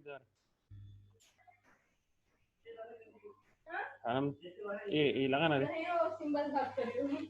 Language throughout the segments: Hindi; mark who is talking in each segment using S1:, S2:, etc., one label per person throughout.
S1: इधर हम ये लगा ना रे सिंबल बात कर रही हूँ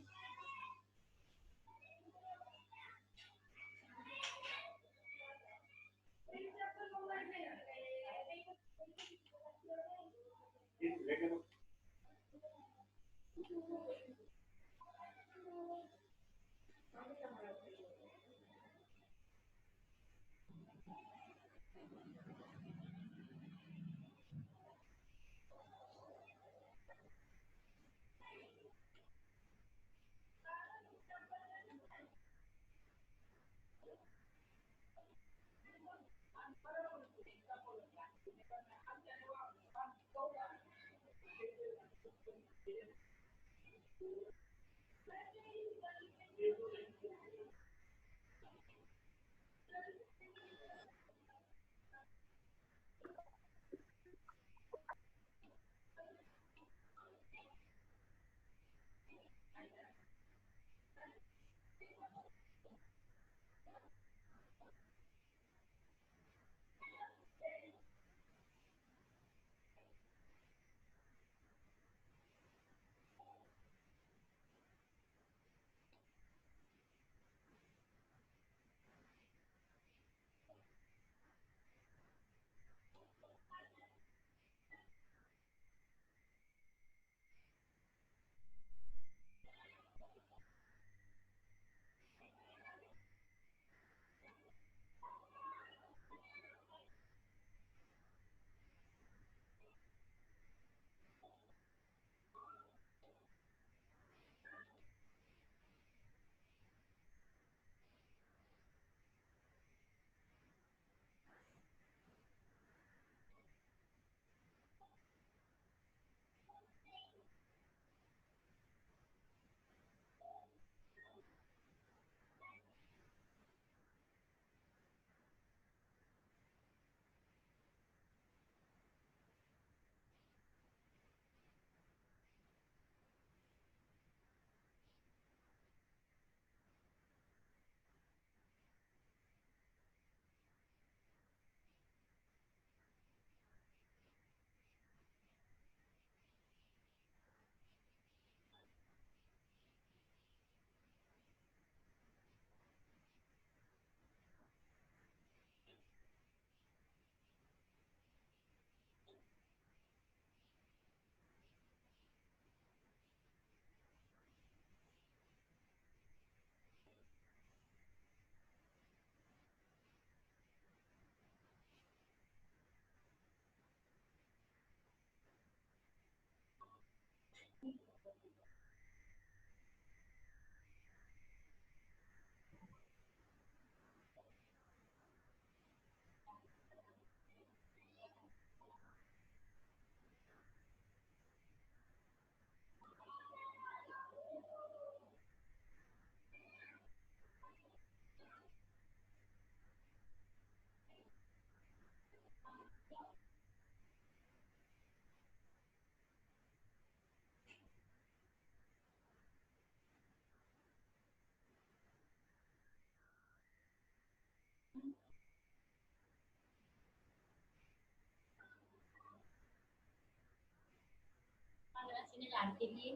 S1: sini lagi nih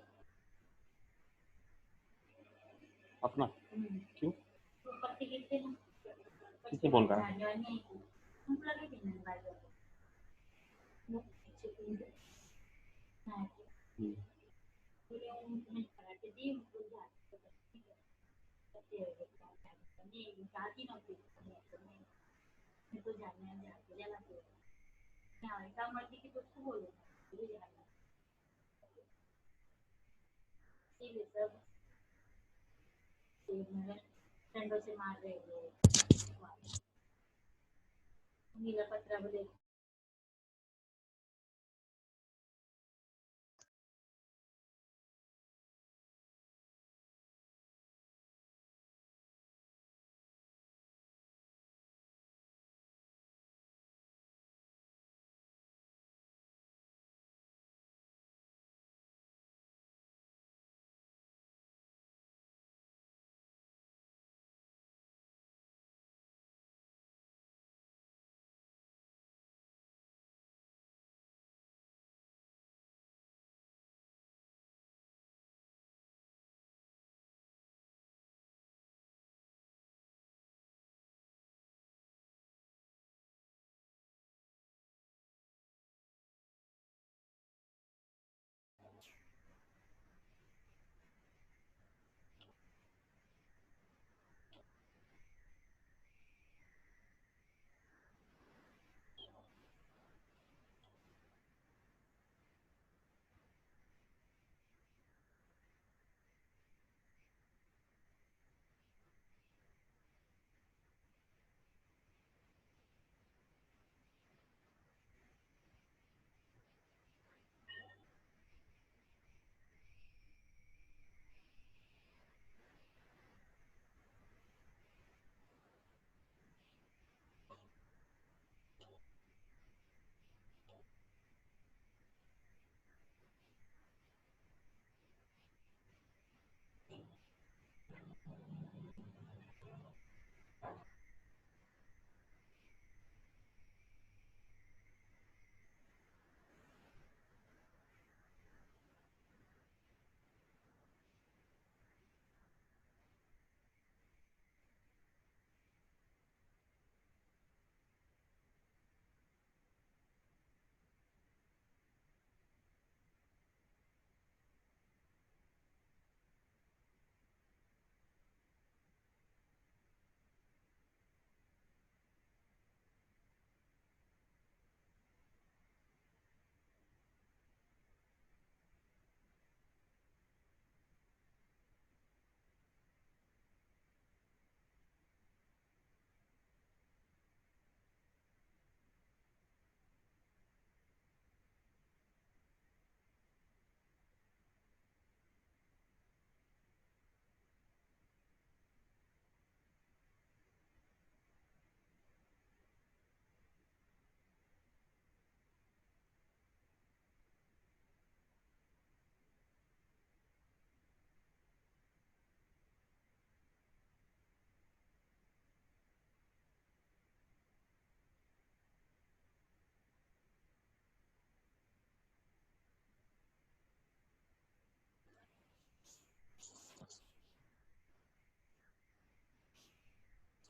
S1: अपना क्यों seperti itu किसने फोन करा हम लगे बिना बाजू jadi itu jangan aja lagi nah kita mati kita subuh jadi si bisa si friend से मार रहे हो नीला पत्रा बोले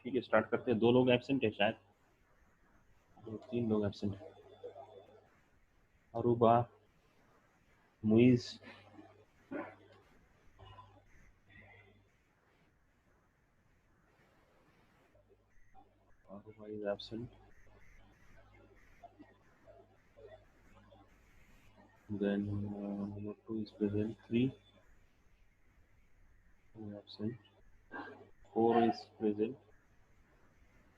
S2: ठीक है, स्टार्ट करते हैं। 2 लोग एब्सेंट है शायद, 2-3 लोग एब्सेंट है। Aruba, Muiz, Aruba is absent, then number 2 is present, 3 is absent, 4 is present,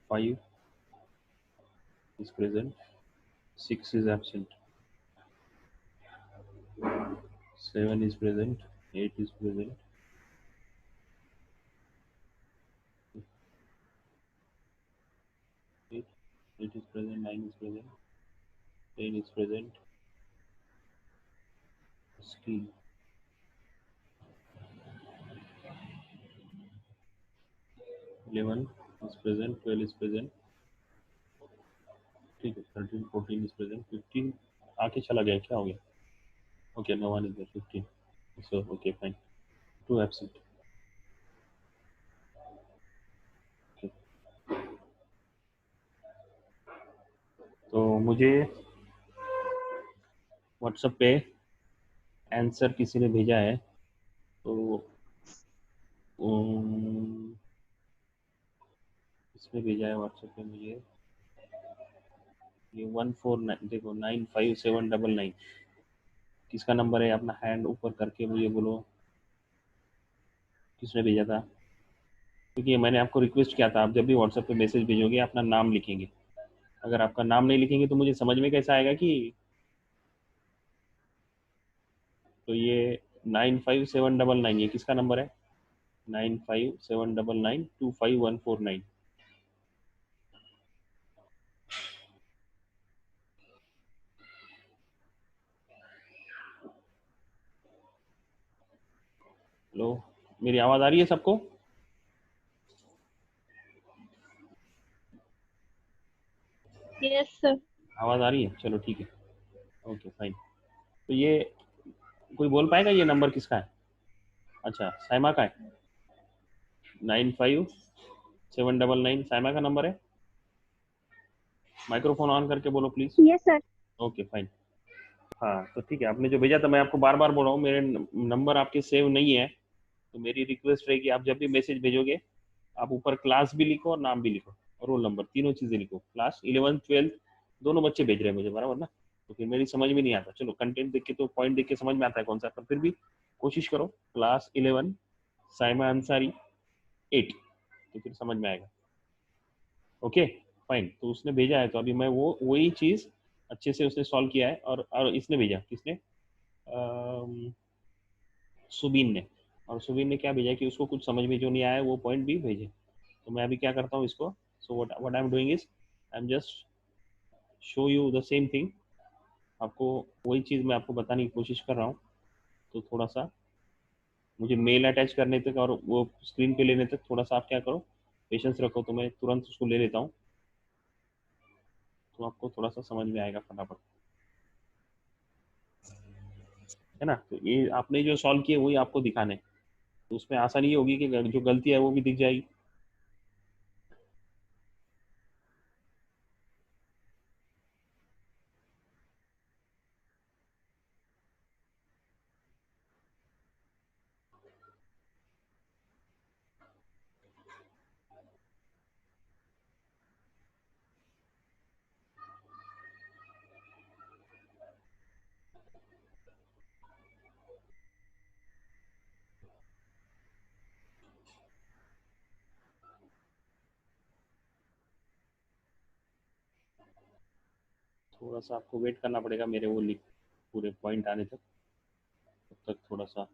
S2: 5 is present, 6 is absent, 7 is present, 8 is present, 8 is present, 9 is present, 10 is present, still 11 is present, 12 is present, ठीक है, 13 14 is present, 15 आके चला गया, क्या हो गया? Okay, no one is there, 15, so okay fine, 2 absent, okay. तो मुझे व्हाट्सएप पे आंसर किसी ने भेजा है, तो इसमें भेजा है व्हाट्सएप पे मुझे ये 149, देखो 957999, किसका नंबर है? अपना हैंड ऊपर करके मुझे बोलो किसने भेजा था, क्योंकि मैंने आपको रिक्वेस्ट किया था आप जब भी व्हाट्सएप पे मैसेज भेजोगे अपना नाम लिखेंगे। अगर आपका नाम नहीं लिखेंगे तो मुझे समझ में कैसा आएगा कि, तो ये 957999 ये किसका नंबर है? 957999255149। हेलो, मेरी आवाज़ आ रही है सबको?
S3: Yes sir.
S2: आवाज़ आ रही है, चलो ठीक है, ओके फाइन। तो ये कोई बोल पाएगा ये नंबर किसका है? अच्छा, साइमा का है, 957999 साइमा का नंबर है। माइक्रोफोन ऑन करके बोलो please.
S3: Yes sir.
S2: Okay fine. हाँ तो ठीक है, आपने जो भेजा था, मैं आपको बार बार बोल रहा हूँ मेरे नंबर आपके सेव नहीं है, तो मेरी रिक्वेस्ट रहेगी आप जब भी मैसेज भेजोगे आप ऊपर क्लास भी लिखो और नाम भी लिखो और रोल नंबर, तीनों चीज़ें लिखो। क्लास 11th 12th दोनों बच्चे भेज रहे हैं मुझे, बराबर ना? तो फिर मेरी समझ में नहीं आता, चलो कंटेंट देख के तो पॉइंट देख के समझ में आता है कौन सा, पर फिर भी कोशिश करो। क्लास 11 साइमा अंसारी 8, तो फिर समझ में आएगा। ओके फाइन, तो उसने भेजा है तो अभी मैं वो वही चीज़ अच्छे से उसने सॉल्व किया है, और इसने भेजा, किसने? सुबीन ने। और सुबीन ने क्या भेजा कि उसको कुछ समझ में जो नहीं आया वो पॉइंट भी भेजे। तो मैं अभी क्या करता हूँ इसको, सो what I am doing is I am just show you the same thing, आपको वही चीज़ मैं आपको बताने की कोशिश कर रहा हूँ। तो थोड़ा सा मुझे मेल अटैच करने तक और वो स्क्रीन पे लेने तक थोड़ा सा आप क्या करो, पेशेंस रखो, तो मैं तुरंत उसको ले लेता हूँ, तो आपको थोड़ा सा समझ में आएगा फटाफट, है ना? तो ये आपने जो सॉल्व किए वही आपको दिखाने, तो उसमें आसानी ये होगी कि जो गलती है वो भी दिख जाएगी। थोड़ा सा आपको वेट करना पड़ेगा मेरे वो लिख पूरे पॉइंट आने तक, तब तक थोड़ा सा।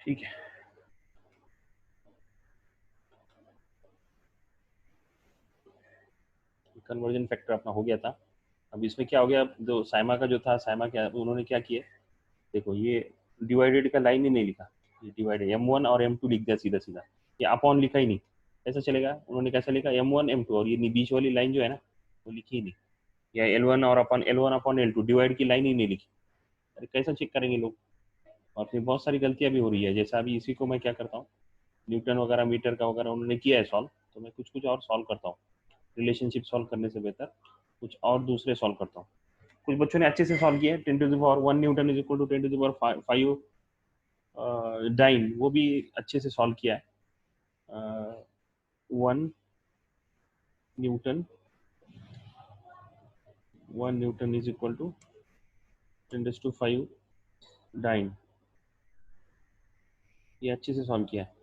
S2: ठीक है, कन्वर्जन फैक्टर अपना हो गया था। अब इसमें क्या हो गया, जो साइमा का जो था, साइमा क्या उन्होंने क्या किया, देखो ये डिवाइडेड का लाइन ही नहीं लिखा, ये डिवाइडेड M1 और M2 लिख दिया सीधा सीधा, ये अपॉन लिखा ही नहीं, कैसा चलेगा, उन्होंने कैसा लिखा M1 M2, और ये बीच वाली लाइन जो है ना वो लिखी ही नहीं, या L1 और अपन L1 अपॉन L2 डिवाइड की लाइन ही नहीं लिखी। अरे कैसा चेक करेंगे लोग, और फिर बहुत सारी गलतियां भी हो रही है। जैसा अभी इसी को मैं क्या करता हूँ, न्यूटन वगैरह मीटर का वगैरह उन्होंने किया है सॉल्व, तो मैं कुछ कुछ और सॉल्व करता हूँ, रिलेशनशिप सॉल्व करने से बेहतर कुछ और दूसरे सॉल्व करता हूँ। कुछ बच्चों ने अच्छे से सॉल्व किया है, 10⁻1 newton is equal to 10⁵ dyne, वो भी अच्छे से सॉल्व किया है। 1 newton is equal to 10⁵ dyne, ये अच्छे से सॉल्व किया है।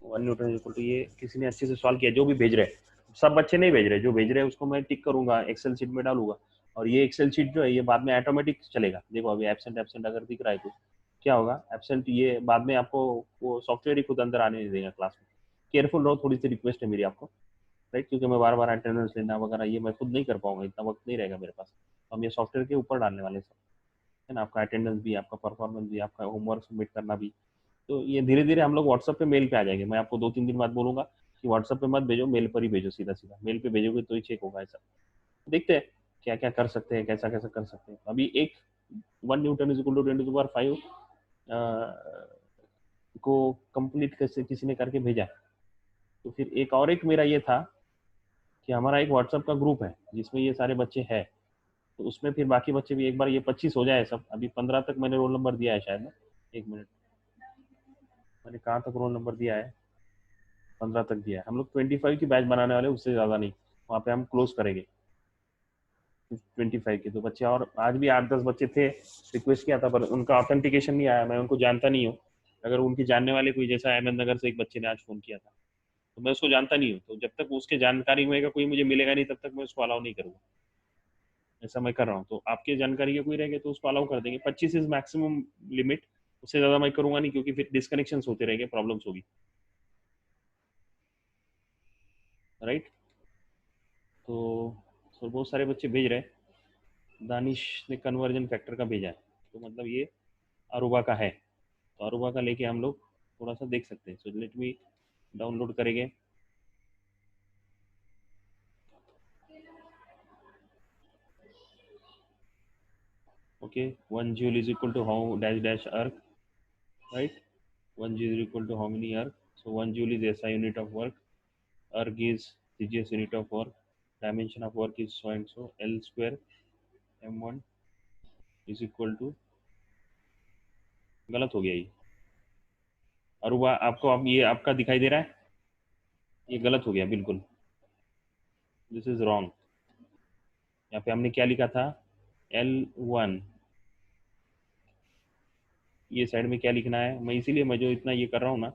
S2: One newton is equal to, ये किसी ने अच्छे से सॉल्व किया, जो भी भेज रहे हैं, सब बच्चे नहीं भेज रहे, जो भेज रहे हैं उसको मैं टिक करूंगा, एक्सेल शीट में डालूंगा, और ये एक्सेल शीट जो है ये बाद में ऑटोमेटिक चलेगा। देखो अभी एब्सेंट एब्सेंट अगर दिख रहा है तो क्या होगा, एब्सेंट ये बाद में आपको वो सॉफ्टवेयर ही खुद अंदर आने नहीं देगा क्लास में। केयरफुल रहो, थोड़ी सी रिक्वेस्ट है मेरी आपको, राइट, क्योंकि मैं बार बार अटेंडेंस लेना वगैरह ये मैं खुद नहीं कर पाऊंगा, इतना वक्त नहीं रहेगा मेरे पास, तो हम ये सॉफ्टवेयर के ऊपर डालने वाले सब, है ना, आपका अटेंडेंस भी, आपका परफॉर्मेंस भी, आपका होमवर्क सबमिट करना भी। तो ये धीरे धीरे हम लोग व्हाट्सएप पे मेल पे आ जाएंगे, मैं आपको 2-3 दिन बाद बोलूंगा कि व्हाट्सएप पे मत भेजो, मेल पर ही भेजो, सीधा सीधा मेल पे भेजोगे तो ही चेक होगा। ऐसा देखते हैं क्या क्या कर सकते हैं, कैसा कैसा कर सकते हैं। अभी एक 1 न्यूटन इज इक्वल टू 10⁵ को कंप्लीट कैसे किसी ने करके भेजा। तो फिर एक और एक मेरा ये था कि हमारा एक व्हाट्सएप का ग्रुप है जिसमें ये सारे बच्चे हैं, तो उसमें फिर बाकी बच्चे भी, एक बार ये 25 हो जाए सब, अभी 15 तक मैंने रोल नंबर दिया है शायद ना, 1 मिनट, मैंने कहाँ तक रोल नंबर दिया है, 15 तक दिया है। हम लोग 25 की बैच बनाने वाले, उससे ज़्यादा नहीं, वहाँ पे हम क्लोज करेंगे 25 के। तो बच्चे, और आज भी 8-10 बच्चे थे, रिक्वेस्ट किया था पर उनका ऑथेंटिकेशन नहीं आया, मैं उनको जानता नहीं हूँ। अगर उनकी जानने वाले कोई, जैसा अहमद नगर से एक बच्चे ने आज फ़ोन किया था, तो मैं उसको जानता नहीं हूँ, तो जब तक उसके जानकारी में का कोई मुझे मिलेगा नहीं तब तक मैं उसको अलाउ नहीं करूँगा। ऐसा मैं कर रहा हूँ, तो आपके जानकारी के कोई रहेंगे तो उसको अलाउ कर देंगे। 25 इज मैक्सिमम लिमिट, उससे ज़्यादा मैं करूँगा नहीं, क्योंकि फिर डिस्कनेक्शन होते रहेंगे, प्रॉब्लम्स होगी, राइट। तो बहुत सारे बच्चे भेज रहे हैं, दानिश ने कन्वर्जन फैक्टर का भेजा है, तो मतलब ये अरुबा का है, तो अरुबा का लेके हम लोग थोड़ा सा देख सकते हैं। सो लेट मी डाउनलोड करेंगे। Okay, 1 joule is equal to how dash dash erg, right, 1 joule is equal to how many erg, so 1 joule is SI unit of work, erg is CGS unit of work, dimension of work is so and so, L square M1 is equal to, गलत हो गया ये अरुबा, आपको अब ये आपका दिखाई दे रहा है, ये गलत हो गया बिल्कुल, दिस इज रॉन्ग। यहाँ पे हमने क्या लिखा था, L1, ये साइड में क्या लिखना है, मैं इसीलिए मैं जो इतना ये कर रहा हूँ ना,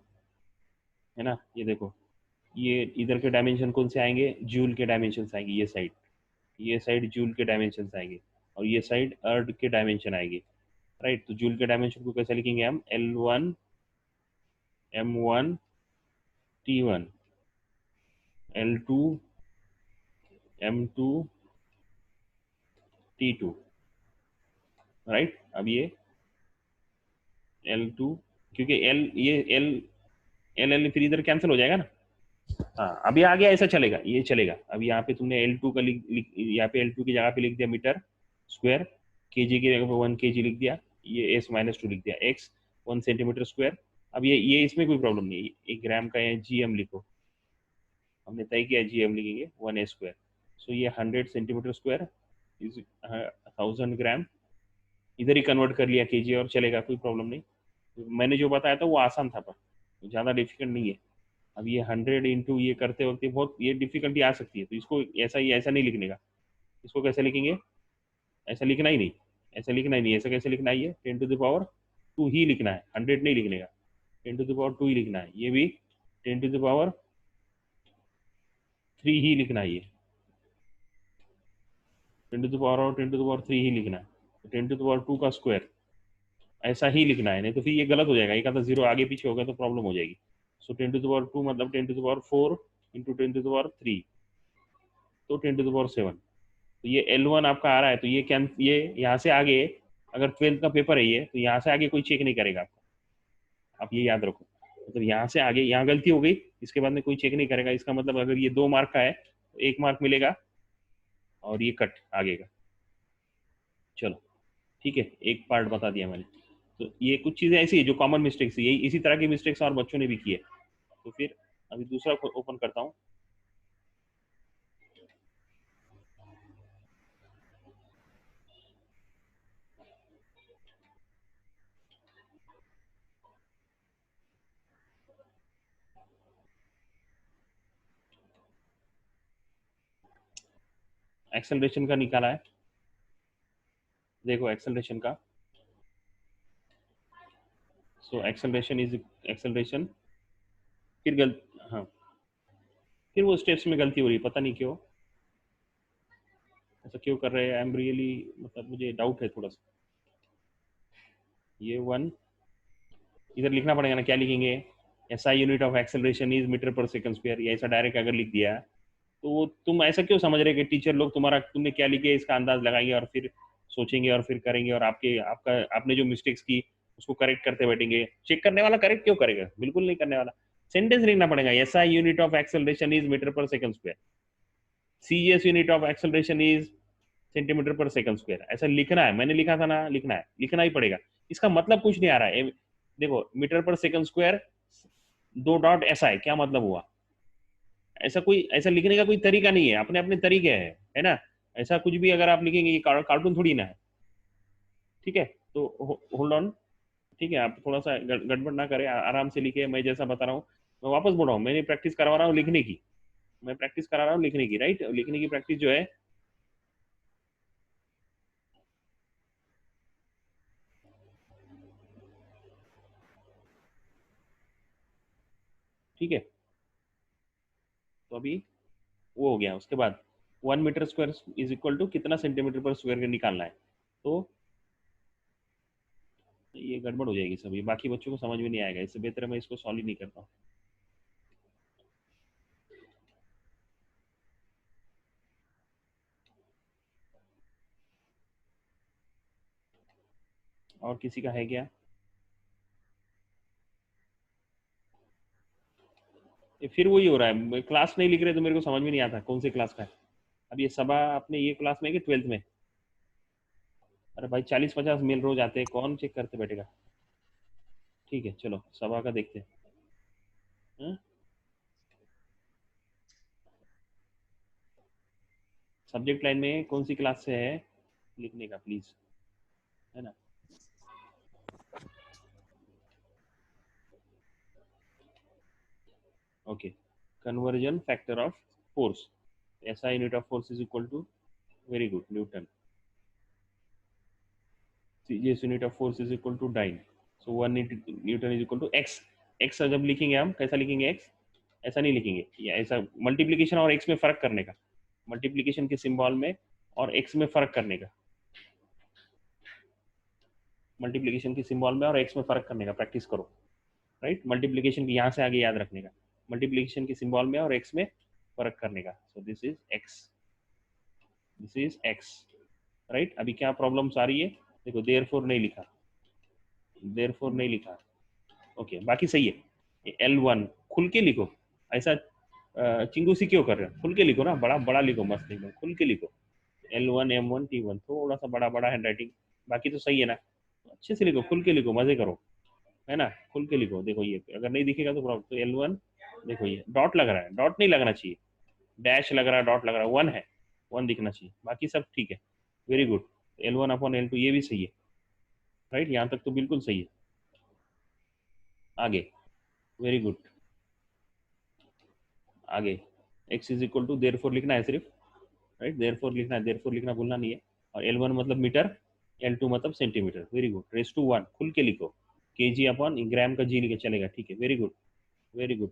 S2: है ना, ये देखो, ये इधर के डायमेंशन कौन से आएंगे, जूल के डायमेंशन आएंगे, ये साइड जूल के डायमेंशन आएंगे, और ये साइड अर्थ के डायमेंशन आएंगे, राइट। तो जूल के डायमेंशन को कैसे लिखेंगे हम, L1 M1 T1, L2 M2 T2, right. अब ये L2, क्योंकि L फिर इधर कैंसिल हो जाएगा ना, हाँ अभी आ गया, ऐसा चलेगा, ये चलेगा। अब यहाँ पे तुमने L2 का यहाँ पे L2 की जगह पे लिख दिया मीटर स्क्वायर, केजी की जगह पे 1 kg लिख दिया, ये S-2 लिख दिया, x 1 सेंटीमीटर स्क्वायर। अब ये इसमें कोई प्रॉब्लम नहीं है, 1 ग्राम का है, GM लिखो, हमने तय किया GM लिखेंगे 1 स्क्वायर। सो ये 100 सेंटीमीटर स्क्वायर इज 1000 ग्राम, इधर ही कन्वर्ट कर लिया केजी, और चलेगा, कोई प्रॉब्लम नहीं। मैंने जो बताया था वो आसान था, पर ज़्यादा डिफिकल्ट नहीं है। अब ये 100 इंटू ये करते वक्त बहुत ये डिफिकल्टी आ सकती है, तो इसको ऐसा नहीं लिखने का। इसको कैसे लिखेंगे, ऐसा लिखना ही नहीं, ऐसा कैसे लिखना है, ये 10⁻2 ही लिखना है, 100 नहीं लिखने का, 10⁻2 ही लिखना है। ये भी 10⁻2 3 ही लिखना है, ये 10 टू पावर और 10 टू पावर 3 ही लिखना है, 10 टू पावर 2 का स्क्वायर ऐसा ही लिखना है, नहीं तो फिर ये गलत हो जाएगा, एक आधा जीरो आगे पीछे होगा तो प्रॉब्लम हो जाएगी। सो 10 टू पावर 2 मतलब 10 to power 4 into 10 to power 3, तो 10 टू पावर 7। तो ये L1 आपका आ रहा है, तो ये क्या, ये यहाँ से आगे अगर 12th का पेपर है ये, तो यहाँ से आगे कोई चेक नहीं करेगा आपका, आप ये याद रखो। मतलब यहाँ से आगे, यहाँ गलती हो गई, इसके बाद में कोई चेक नहीं करेगा। इसका मतलब अगर ये 2 मार्क का है तो 1 मार्क मिलेगा और ये कट आगे का। चलो ठीक है, एक पार्ट बता दिया मैंने। तो ये कुछ चीज़ें ऐसी है जो कॉमन मिस्टेक्स है, यही इसी तरह की मिस्टेक्स और बच्चों ने भी की है। तो फिर अभी दूसरा ओपन करता हूँ। एक्सेलरेशन का निकाला है, देखो एक्सेलरेशन का। सो एक्सेलरेशन इज एक्सेलरेशन, फिर हाँ, फिर वो स्टेप्स में गलती हो रही है, पता नहीं क्यों ऐसा क्यों कर रहे हैं। आई एम रियली, मतलब मुझे डाउट है थोड़ा सा। ये 1 इधर लिखना पड़ेगा ना, क्या लिखेंगे, SI unit of acceleration is metre per second square, ये ऐसा डायरेक्ट अगर लिख दिया तो वो तुम ऐसा क्यों समझ रहे कि टीचर लोग तुम्हारा, तुमने क्या लिखे इसका अंदाज लगाएंगे और फिर सोचेंगे और फिर करेंगे, और आपने जो मिस्टेक्स की उसको करेक्ट करते बैठेंगे। चेक करने वाला करेक्ट क्यों करेगा, बिल्कुल नहीं करने वाला। सेंटेंस लिखना पड़ेगा, SI unit of acceleration is metre per second square, CS unit of acceleration is centimetre per second square, ऐसा लिखना है। मैंने लिखा था ना, लिखना है, लिखना ही पड़ेगा। इसका मतलब कुछ नहीं आ रहा है। देखो metre per second square 2 dot SI, क्या मतलब हुआ, ऐसा कोई, ऐसा लिखने का कोई तरीका नहीं है, अपने अपने तरीके है ना। ऐसा कुछ भी अगर आप लिखेंगे, ये कार्टून थोड़ी ना है। ठीक है, तो होल्ड ऑन, ठीक है, आप थोड़ा सा गड़बड़ ना करें, आराम से लिखे। मैं जैसा बता रहा हूँ, मैं वापस बोल रहा हूँ, मैंने प्रैक्टिस करवा रहा हूँ लिखने की, मैं प्रैक्टिस करा रहा हूँ लिखने की, राइट। लिखने की प्रैक्टिस जो है, ठीक है। तो अभी वो हो गया, उसके बाद 1 metre square is equal to कितना सेंटीमीटर पर स्क्वायर निकालना है। तो ये गड़बड़ हो जाएगी सभी, बाकी बच्चों को समझ में नहीं आएगा, इससे बेहतर है मैं इसको सॉल्व ही नहीं करता हूँ। और किसी का है क्या, ये फिर वही हो रहा है, क्लास नहीं लिख रहे तो मेरे को समझ में नहीं आता कौन सी क्लास का है। अब ये सबा अपने ये क्लास में है कि 12th में। अरे भाई 40-50 मेल रोज आते हैं, कौन चेक करते बैठेगा। ठीक है चलो सबा का देखते हैं। सब्जेक्ट लाइन में कौन सी क्लास से है लिखने का प्लीज, है ना। Okay, conversion factor of force, SI unit of force is equal to, very good, newton. CS unit of force is equal to dyne, so 1 newton is equal to x. X जब लिखेंगे हम कैसा लिखेंगे, एक्स ऐसा नहीं लिखेंगे, या ऐसा मल्टीप्लीकेशन और एक्स में फर्क करने का, मल्टीप्लीकेशन के सिंबल में और एक्स में फर्क करने का, मल्टीप्लीकेशन के सिंबल में और एक्स में फर्क करने का प्रैक्टिस करो, राइट। मल्टीप्लीकेशन की यहाँ से आगे याद रखने का, मल्टीप्लीकेशन के सिंबल में और एक्स में फर्क करने का। सो this is x, this is x, right. अभी क्या प्रॉब्लम्स आ रही है, देखो देयरफॉर नहीं लिखा, देयरफॉर नहीं लिखा, ओके बाकी सही है। L1 खुल के लिखो, ऐसा चिंगूसी क्यों कर रहे हो, खुल के लिखो ना, बड़ा बड़ा लिखो, मस्त एकदम खुल के लिखो। L1 M1 T1 थोड़ा सा बड़ा बड़ा हैंड राइटिंग, बाकी तो सही है ना, अच्छे से लिखो, खुल के लिखो, मजे करो, है ना, खुल के लिखो। देखो ये अगर नहीं दिखेगा तो प्रॉब्लम, तो L1 देखो ये डॉट लग रहा है, डॉट नहीं लगना चाहिए, डैश लग रहा है, डॉट लग रहा है, 1 है, 1 दिखना चाहिए, बाकी सब ठीक है, very good. L1 upon L2 ये भी सही है, राइट, यहाँ तक तो बिल्कुल सही है। आगे, वेरी गुड, आगे x is equal to therefore लिखना है सिर्फ, राइट, देयरफॉर लिखना है, देयरफॉर लिखना भूलना नहीं है। और L1 मतलब मीटर, L2 मतलब centimetre, very good. Raise to 1 खुल के लिखो, kg अपॉन ग्राम का जी लिखे चलेगा, ठीक है, वेरी गुड, वेरी गुड।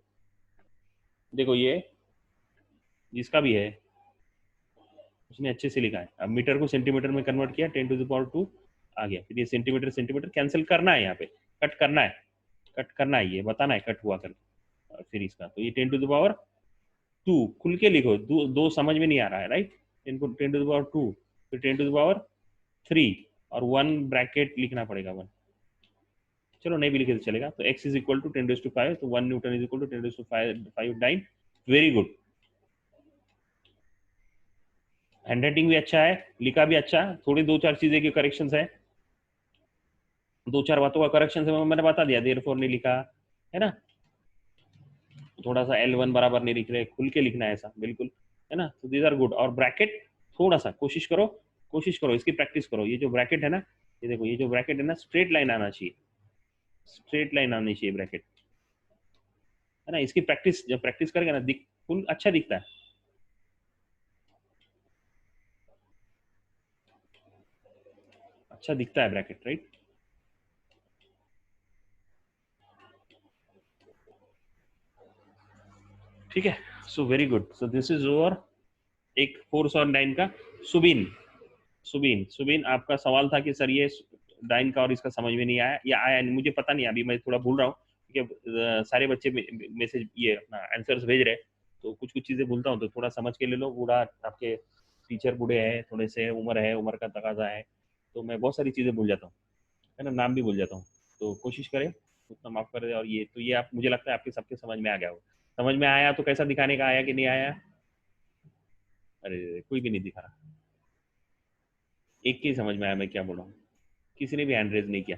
S2: देखो ये जिसका भी है उसने अच्छे से लिखा है। अब मीटर को सेंटीमीटर में कन्वर्ट किया, 10⁻² आ गया। फिर ये सेंटीमीटर सेंटीमीटर कैंसिल करना है, यहाँ पे कट करना है, कट करना है, ये बताना है कट हुआ करके। और फिर इसका तो ये 10⁻², खुल के लिखो, दो समझ में नहीं आ रहा है, राइट। 10⁻², फिर 10⁻3 और 1 ब्रैकेट लिखना पड़ेगा, 1। चलो नहीं भी लिखे तो चलेगा। तो x इज इक्वल टू 10⁵, तो 1 newton is equal to 10⁵ dyne. Very good, handwriting भी अच्छा है, लिखा भी अच्छा है। थोड़ी 2-4 चीजें की करेक्शंस है, 2-4 बातों का करेक्शन है मैंने बता दिया। देयरफॉर नहीं लिखा है ना, थोड़ा सा L1 बराबर नहीं लिख रहे, खुल के लिखना है ऐसा, बिल्कुल, है ना। तो दीज आर गुड। और ब्रैकेट थोड़ा सा कोशिश करो इसकी प्रैक्टिस करो। ये जो ब्रैकेट है ना, ये देखो, ये जो ब्रैकेट है ना, स्ट्रेट लाइन आना चाहिए, स्ट्रेट लाइन आनी चाहिए ब्रैकेट, है ना। इसकी प्रैक्टिस जब प्रैक्टिस करेगा ना, फुल अच्छा दिखता है, अच्छा दिखता है ब्रैकेट, राइट। ठीक है, so very good. So this is over एक 409 का। सुबीन सुबीन सुबीन, आपका सवाल था कि सर ये डाइन का और इसका समझ में नहीं आया, या आया नहीं, मुझे पता नहीं, अभी मैं थोड़ा भूल रहा हूँ, क्योंकि सारे बच्चे मैसेज ये अपना आंसर्स भेज रहे हैं, तो कुछ कुछ चीज़ें भूलता हूँ, तो थोड़ा समझ के ले लो। बूढ़ा आपके टीचर बूढ़े हैं, थोड़े से उम्र है, उम्र का तकाजा है, तो मैं बहुत सारी चीज़ें भूल जाता हूँ, है ना, नाम भी भूल जाता हूँ। तो कोशिश करें उतना माफ़ कर दे। और ये तो ये आप, मुझे लगता है आपके सबके समझ में आ गया हो। समझ में आया तो कैसा दिखाने का, आया कि नहीं आया? अरे कोई भी नहीं दिखा रहा, एक की समझ में आया मैं क्या बोल रहा हूँ, किसी ने भी हैंड रेज नहीं किया।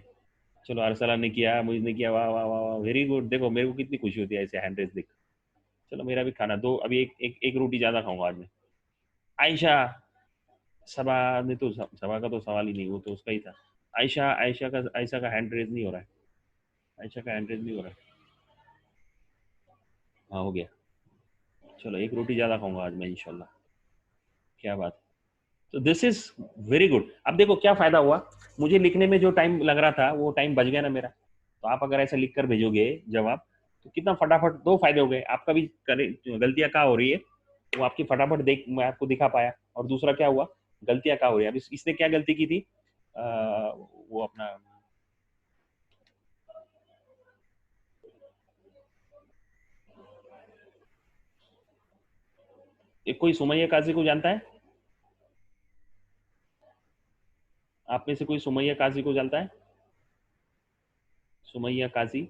S2: चलो अरसलान ने किया, मुझे ने किया, वाह वाह वाह वाह, वेरी गुड। देखो मेरे को कितनी खुशी होती है ऐसे हैंड रेज देख। चलो मेरा भी खाना दो, अभी एक रोटी ज़्यादा खाऊंगा आज मैं। आयशा, सबा ने तो, सबा का तो सवाल ही नहीं, वो तो उसका ही था। आयशा, आयशा का हैंड रेज नहीं हो रहा है, आयशा का हैंड रेज नहीं हो रहा है। हाँ हो गया, चलो एक रोटी ज़्यादा खाऊंगा आज मैं इंशाल्लाह। क्या बात। तो दिस इज वेरी गुड। अब देखो क्या फायदा हुआ, मुझे लिखने में जो टाइम लग रहा था वो टाइम बच गया ना मेरा। तो आप अगर ऐसा लिख कर भेजोगे जवाब, तो कितना फटाफट, दो फायदे हो गए आपका भी। गलतियां कहाँ हो रही है वो आपकी फटाफट देख, मैं आपको दिखा पाया। और दूसरा क्या हुआ, गलतियां कहाँ हो रही है। अब इसने क्या गलती की थी, वो अपना, एक कोई सुमैया काजी को जानता है, आप में से कोई सुमैया काजी को जानता है? सुमैया काजी,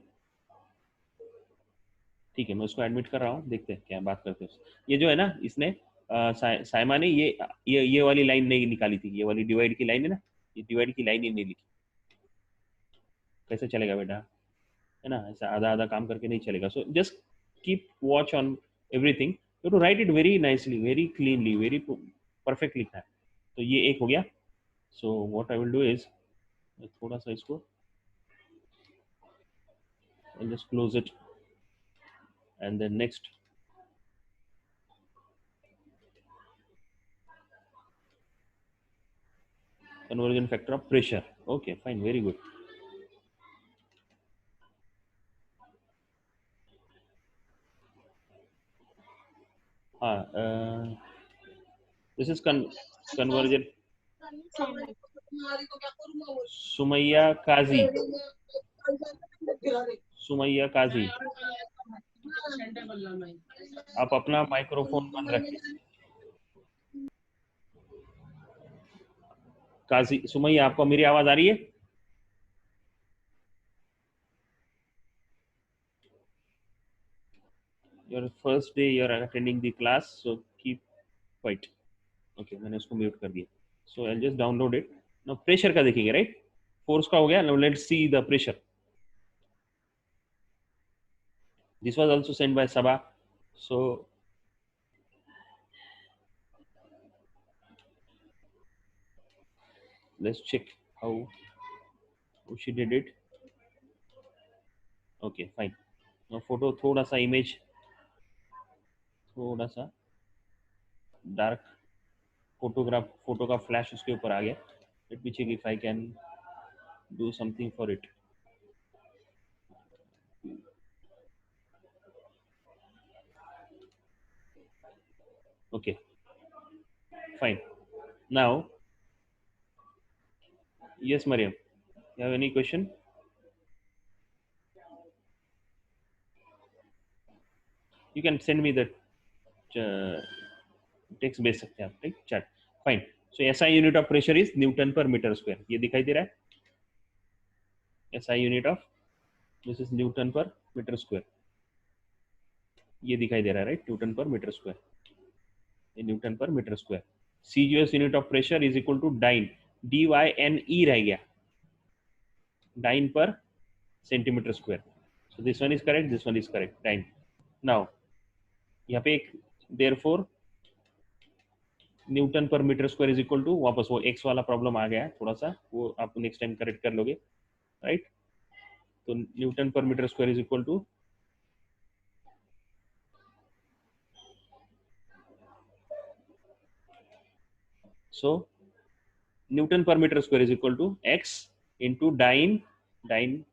S2: ठीक है, मैं उसको एडमिट कर रहा हूँ, देखते हैं क्या बात करते हैं। ये जो है ना, इसने साइमा ने ये वाली लाइन नहीं निकाली थी, ये वाली डिवाइड की लाइन है ना, ये डिवाइड की लाइन ही नहीं लिखी। कैसे चलेगा बेटा, है ना, ऐसा आधा आधा काम करके नहीं चलेगा। So just keep watch on everything, you to write it very nicely, very cleanly, very perfect लिखना है। तो ये एक हो गया। So what I will do is, थोड़ा सा इसको just close it, and then next, conversion factor of pressure. Okay, fine, very good. This is conversion. Sumaiya Kazi, Sumaiya Kazi, आप अपना माइक्रोफोन बंद रखिए। काजी सुमैया, आपको मेरी आवाज आ रही है? Your first day you are attending the class, so keep quiet. Okay, मैंने उसको म्यूट कर दिया। So I'll just download it. Now pressure का देखेंगे, right? Force का हो गया। Now let's see the pressure. This was also sent by Sabha. So let's check how she did it. Okay, fine. Now photo थोड़ा सा, इमेज थोड़ा सा डार्क, फोटो का फ्लैश उसके ऊपर आ गया। Let me check if I can do something for it. Okay, fine. Now, yes, Mariam, you have any question? You can send me the text भेज सकते हैं आप, ठीक, chat, fine. So SI unit of pressure is newton per metre square. ये दिखाई दे रहा है, SI unit of, this is newton per metre square. ये दिखाई दे रहा है, right, newton per metre square, ये newton per metre square. CGS unit of pressure is equal to dyne, D Y N E रह गया, dyne per centimetre square. So this one is correct, this one is correct, dyne. Now यहाँ पे एक therefore newton per metre square is equal to, वापस वो एक्स वाला प्रॉब्लम आ गया है थोड़ा सा, वो आप नेक्स्ट टाइम करेक्ट कर लोगे, राइट. तो newton per metre square is equal to, so newton per metre square is equal to x into dyne, dyne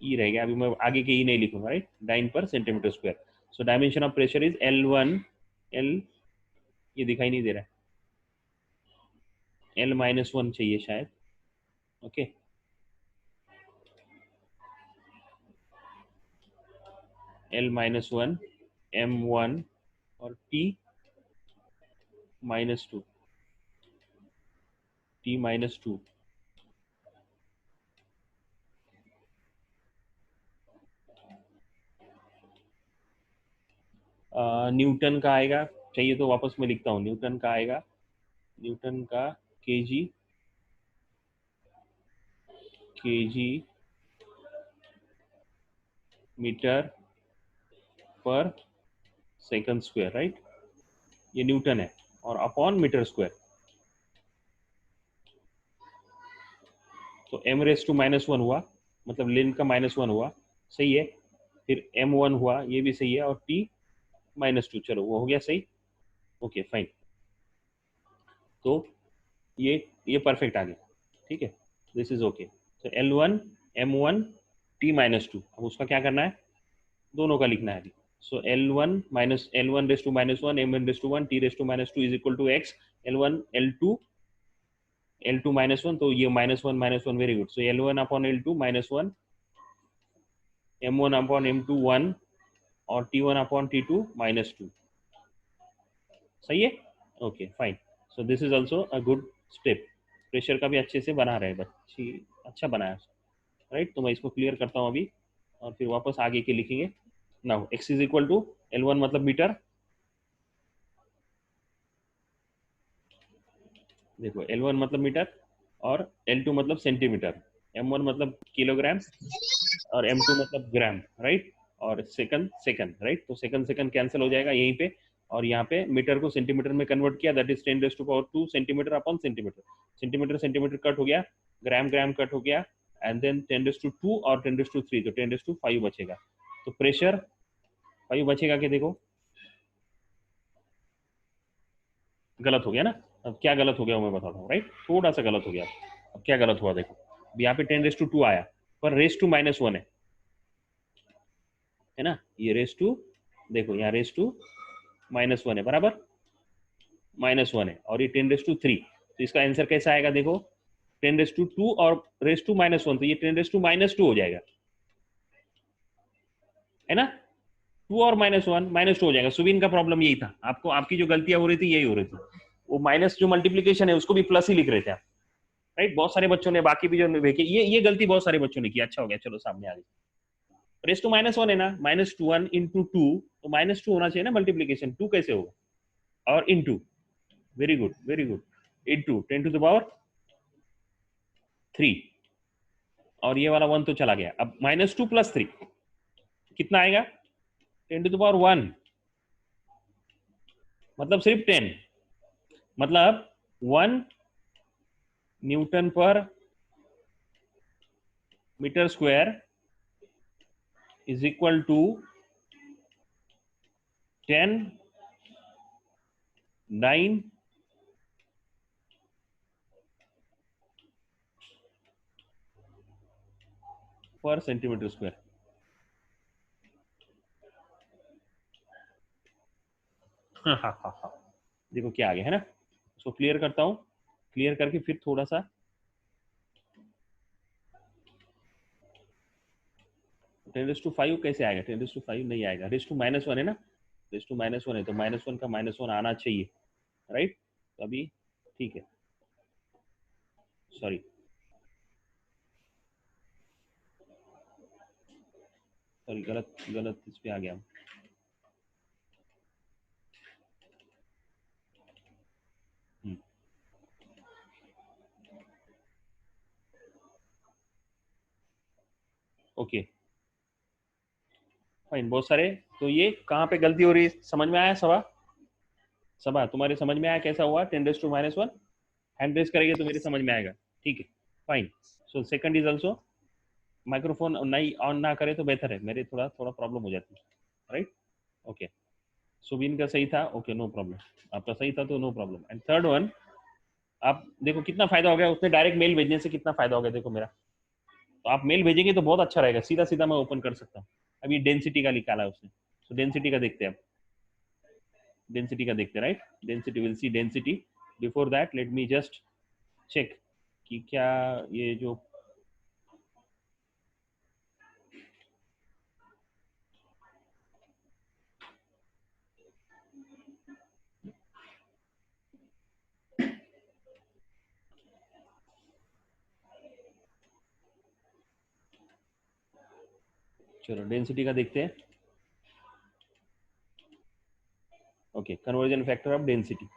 S2: e रह गया, अभी मैं आगे के ई नहीं लिखूंगा, right, dyne per centimetre square. So dimension of pressure is L1, L, ये दिखाई नहीं दे रहा है, L-1 चाहिए शायद. ओके, L-1 M1 और T-2, T-2. न्यूटन का आएगा, चाहिए तो वापस मैं लिखता हूँ, न्यूटन का आएगा, न्यूटन का KG metre per second square, right, ये न्यूटन है, और अपॉन मीटर स्क्वायर. तो m⁻⁻1 हुआ, मतलब लेंथ का -1 हुआ, सही है. फिर m1 हुआ, ये भी सही है, और T-2, चलो वो हो गया सही. Okay, fine. तो ये परफेक्ट आ गया, ठीक है, दिस इज ओके. तो L1 M1 T-2, अब उसका क्या करना है, दोनों का लिखना है अभी. So L1 minus L1 raise to -1 M1 T raise to -2 is equal to x, L1 L2 -1, तो ये -1, very good. So L1 upon L2 -1, M1 upon M2 1, और T1 अपॉन T2 -2, सही है. Okay, fine. So this is also a good step. Pressure का भी अच्छे से बना रहे बच्ची, अच्छा बनाया, राइट. तो मैं इसको क्लियर करता हूँ अभी, और फिर वापस आगे के लिखेंगे. Now x is equal to L1 मतलब मीटर, देखो L1 मतलब मीटर, और L2 मतलब सेंटीमीटर, M1 मतलब किलोग्राम, और M2 मतलब ग्राम, राइट, और सेकंड सेकंड, राइट. तो सेकंड सेकंड कैंसिल हो जाएगा यहीं पे, और यहाँ पे मीटर को सेंटीमीटर में कन्वर्ट किया, that is 10⁻² centimetre upon centimetre. Centimetre centimetre cut हो गया, ग्राम ग्राम कट हो गया, एंड देन 10⁻² और 10⁻3, तो 10�5 बचेगा. तो प्रेशर 5 बचेगा कि, देखो गलत हो गया ना. अब क्या गलत हो गया वो मैं बताता हूँ, राइट, थोड़ा सा गलत हो गया. अब क्या गलत हुआ, देखो, यहाँ पे 10⁻² आया, पर रेस टू -1 है ना, ये रेस टू, देखो यहाँ रेस टू -1 है, बराबर, -1 है, और ये 10⁻3, तो इसका आंसर कैसा आएगा, देखो 10⁻2 और रेस टू -1, तो ये 10⁻2 हो जाएगा, है ना. 2 और -1 -2 हो जाएगा. सुबिन का प्रॉब्लम यही था, आपको आपकी जो गलतियां हो रही थी यही हो रही थी, वो माइनस जो मल्टीप्लीकेशन है उसको भी प्लस ही लिख रहे थे आप, राइट. बहुत सारे बच्चों ने, बाकी भी जो ये गलती बहुत सारे बच्चों ने की. अच्छा हो गया, चलो सामने आ गई. रेस टू -1 है ना, -1 इंटू 2, तो -2 होना चाहिए ना मल्टीप्लीकेशन, 2 कैसे होगा, और into, very good very good, into 10⁻3, और ये वाला 1 तो चला गया. अब -2 + 3 कितना आएगा, 10⁻1, मतलब सिर्फ 10, मतलब 1 newton per metre square is equal to 10⁹ per centimetre square. हाँ हाँ हाँ हाँ, देखो क्या आ गया है ना। उसको क्लियर करता हूँ, क्लियर करके फिर थोड़ा सा 10⁵ कैसे आएगा? 10⁵ नहीं आएगा, रेज़ टू -1 है ना, रेज़ टू -1 है तो -1 का -1 आना चाहिए, राइट। तो अभी ठीक है, सॉरी सॉरी गलत गलत इस पे आ गया। ओके फाइन, बहुत सारे। तो ये कहाँ पे गलती हो रही है, समझ में आया सभा? सभा तुम्हारे समझ में आया कैसा हुआ? 10⁻⁻1 हैंड रेस करेंगे तो मेरे समझ में आएगा, ठीक है fine. So second is also microphone नहीं ऑन ना करे तो बेहतर है, मेरे थोड़ा थोड़ा प्रॉब्लम हो जाती है, राइट। ओके, सुबीन का सही था, ओके नो प्रॉब्लम, आपका सही था तो no problem. And third one, आप देखो कितना फायदा हो गया उसने डायरेक्ट मेल भेजने से, कितना फायदा हो गया देखो मेरा। तो आप मेल भेजेंगे तो बहुत अच्छा रहेगा, सीधा सीधा मैं ओपन कर सकता हूँ। अभी डेंसिटी का निकाला है उसने, तो डेंसिटी का देखते हैं आप, डेंसिटी का देखते हैं, right. Density, will see density. Before that let me just check कि क्या ये जो चलो डेंसिटी का देखते हैं। Okay, conversion factor of density,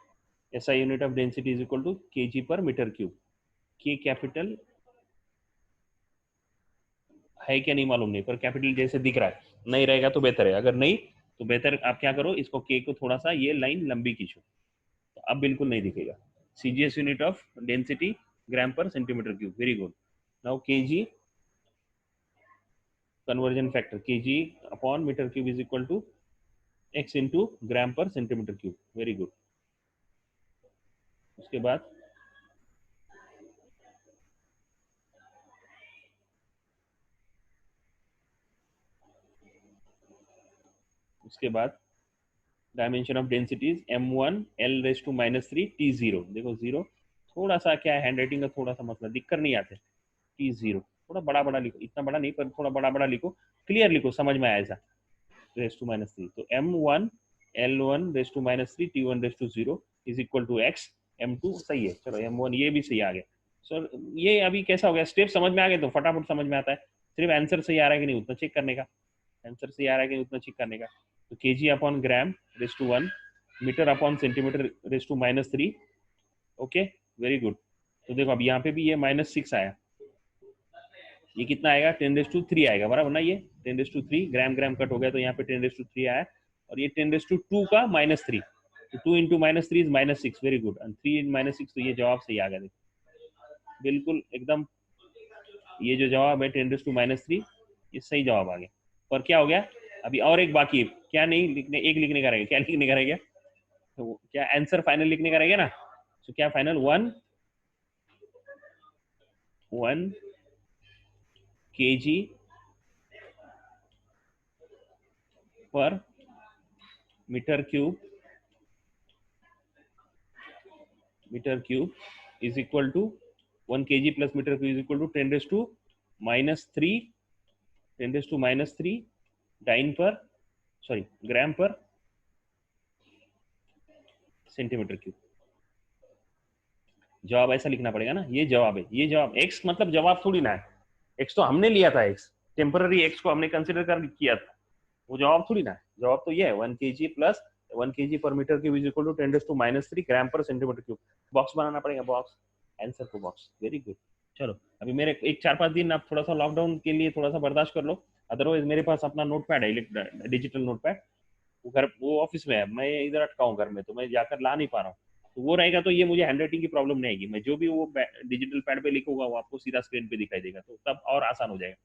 S2: SI unit of density is equal to kg/m3। K capital है क्या नहीं मालूम नहीं, पर कैपिटल जैसे दिख रहा है, नहीं रहेगा तो बेहतर है, अगर नहीं तो बेहतर आप क्या करो, इसको के को थोड़ा सा ये लाइन लंबी खींचो, तो अब बिल्कुल नहीं दिखेगा। CGS unit of density g/cm3, very good. Now kg conversion factor, kg/m3 is equal to x into g/cm3, very good. उसके बाद उसके बाद dimension of densities m1 L⁻³ T0, देखो जीरो थोड़ा सा क्या है, हैंड राइटिंग का थोड़ा सा मसला, दिक्कत नहीं आते। T0 थोड़ा बड़ा बड़ा लिखो, इतना बड़ा नहीं पर थोड़ा बड़ा बड़ा लिखो, क्लियर लिखो, समझ में आया ऐसा। (3) तो m1 L1⁻³ T1⁻0 is equal to x m2, सही है। चलो m1 ये भी सही आ गया सर। ये अभी कैसा हो गया, स्टेप समझ में आ गए तो फटाफट समझ में आता है, सिर्फ आंसर सही आ रहा है कि नहीं उतना चेक करने का, आंसर सही आ रहा है कि नहीं उतना चेक करने का। तो kg/g/1, मीटर/सेंटीमीटर⁻³ ओके, वेरी गुड। तो देखो अब यहाँ पे भी ये -6 आया, ये कितना आएगा, 10⁻³ आएगा बराबर ना, ये 10⁻³ ग्राम ग्राम कट हो गया तो यहाँ पे 10⁻³ आया, और ये 10⁻² का -3, तो 2 into -3 is -6, very good. And 3 इन -6, तो ये जवाब सही आ गया, देखो बिल्कुल एकदम, ये जो जवाब है 10⁻³ ये सही जवाब आ गया। पर क्या हो गया, अभी और एक बाकी है, क्या नहीं लिखने, एक लिखने का रहेगा, क्या लिखने का रहेगा, तो क्या आंसर फाइनल लिखने का रहेगा ना। तो क्या final 1 kg per metre cube is equal to 1 kg plus metre cube is equal to 10⁻³ dyne per, sorry gram per centimetre cube. जवाब ऐसा लिखना पड़ेगा ना, ये जवाब है, ये जवाब x मतलब जवाब थोड़ी ना है, x तो हमने लिया था, x टेम्पररी x को हमने कंसिडर कर किया था, वो जवाब थोड़ी ना है। जवाब तो ये है 1 kg plus 1 kg per metre cube is equal to 10⁻³ gram per centimetre cube. Box बनाना पड़ेगा, बॉक्स, आंसर को बॉक्स, वेरी गुड। चलो अभी मेरे एक 4-5 दिन आप थोड़ा सा लॉकडाउन के लिए थोड़ा सा बर्दाश्त कर लो, अदरवाइज मेरे पास अपना नोटपैड है, डिजिटल नोटपैड, वो घर, वो ऑफिस में है, मैं इधर अटका हूँ घर में, तो मैं जाकर ला नहीं पा रहा हूँ, तो वो रहेगा तो ये मुझे हैंडराइटिंग की प्रॉब्लम नहीं आएगी, मैं जो भी वो डिजिटल पैड पे लिखूंगा वो आपको सीधा स्क्रीन पे दिखाई देगा, तो तब और आसान हो जाएगा,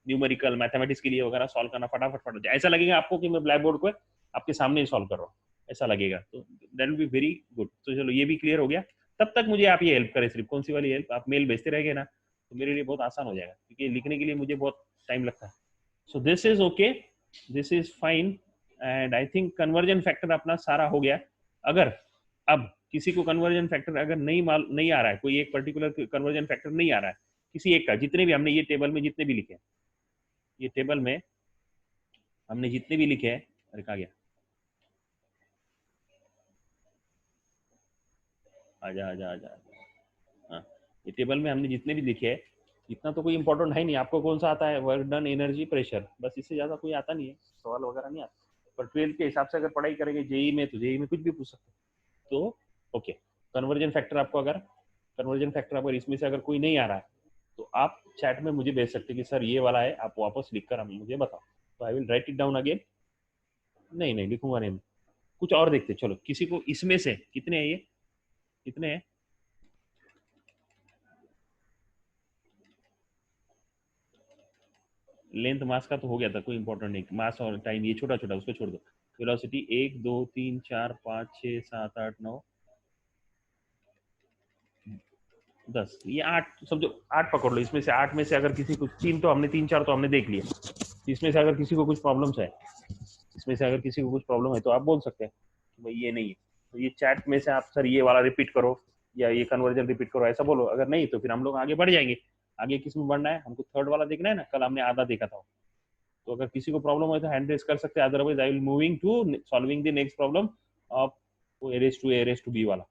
S2: न्यूमेरिकल मैथमेटिक्स के लिए वगैरह सॉल्व करना फटाफट फट हो जाए, ऐसा लगेगा आपको कि मैं ब्लैक बोर्ड को आपके सामने ही सॉल्व कर रहा हूँ, ऐसा लगेगा, तो that will be very good. तो चलो ये भी क्लियर हो गया, तब तक मुझे आप ये हेल्प करें, सिर्फ कौन सी वाली हेल्प, आप मेल भेजते रहेंगे ना, तो मेरे लिए बहुत आसान हो जाएगा, क्योंकि लिखने के लिए मुझे बहुत टाइम लगता है। सो this is okay, this is fine, and I think conversion factor अपना सारा हो गया। अगर अब किसी को कन्वर्जन फैक्टर अगर नहीं आ रहा है, कोई एक पर्टिकुलर कन्वर्जन फैक्टर नहीं आ रहा है किसी एक का, जितने भी हमने ये टेबल में जितने भी लिखे हैं, ये टेबल में हमने जितने भी लिखे हैं, अरे कहाँ गया, आजा आजा आजा, हाँ, ये टेबल में हमने जितने भी लिखे हैं, इतना तो कोई इंपॉर्टेंट है नहीं। आपको कौन सा आता है, वर्क डन, एनर्जी, प्रेशर, बस इससे ज़्यादा कोई आता नहीं है, सवाल वगैरह नहीं आता। पर 12 के हिसाब से अगर पढ़ाई करेंगे जेई में, तो जेई में कुछ भी पूछ सकते हैं। तो ओके, कन्वर्जन फैक्टर आपको अगर इसमें से अगर कोई नहीं आ रहा है तो आप चैट में मुझे भेज सकते हैं कि सर ये वाला है, आप वापस लिख कर मुझे बताओ, तो I will write it down again. नहीं नहीं लिखूंगा नहीं, कुछ और देखते। चलो किसी को इसमें से कितने हैं, ये कितने हैं, लेंथ मास का तो हो गया था, कोई इंपॉर्टेंट नहीं, मास और टाइम ये छोटा छोटा उसको छोड़ दो। वेलोसिटी 1 2 3 4 5 6 7 8 9 10, ये 8 समझो, 8 पकड़ लो। इसमें से 8 में से अगर किसी को 3 तो हमने 3 4 तो हमने देख लिए, इसमें से अगर किसी को कुछ प्रॉब्लम्स है, इसमें से अगर किसी को कुछ प्रॉब्लम है तो आप बोल सकते हैं कि भाई ये नहीं है, तो ये चैट में से आप सर ये वाला रिपीट करो या ये कन्वर्जन रिपीट करो ऐसा बोलो। अगर नहीं तो फिर हम लोग आगे बढ़ जाएंगे। आगे किस में बढ़ना है, हमको थर्ड वाला देखना है ना, कल हमने आधा देखा था। तो अगर किसी को प्रॉब्लम है तो हैंड रेस कर सकते हैं, otherwise I will moving to solving the next problem of A raise to B वाला।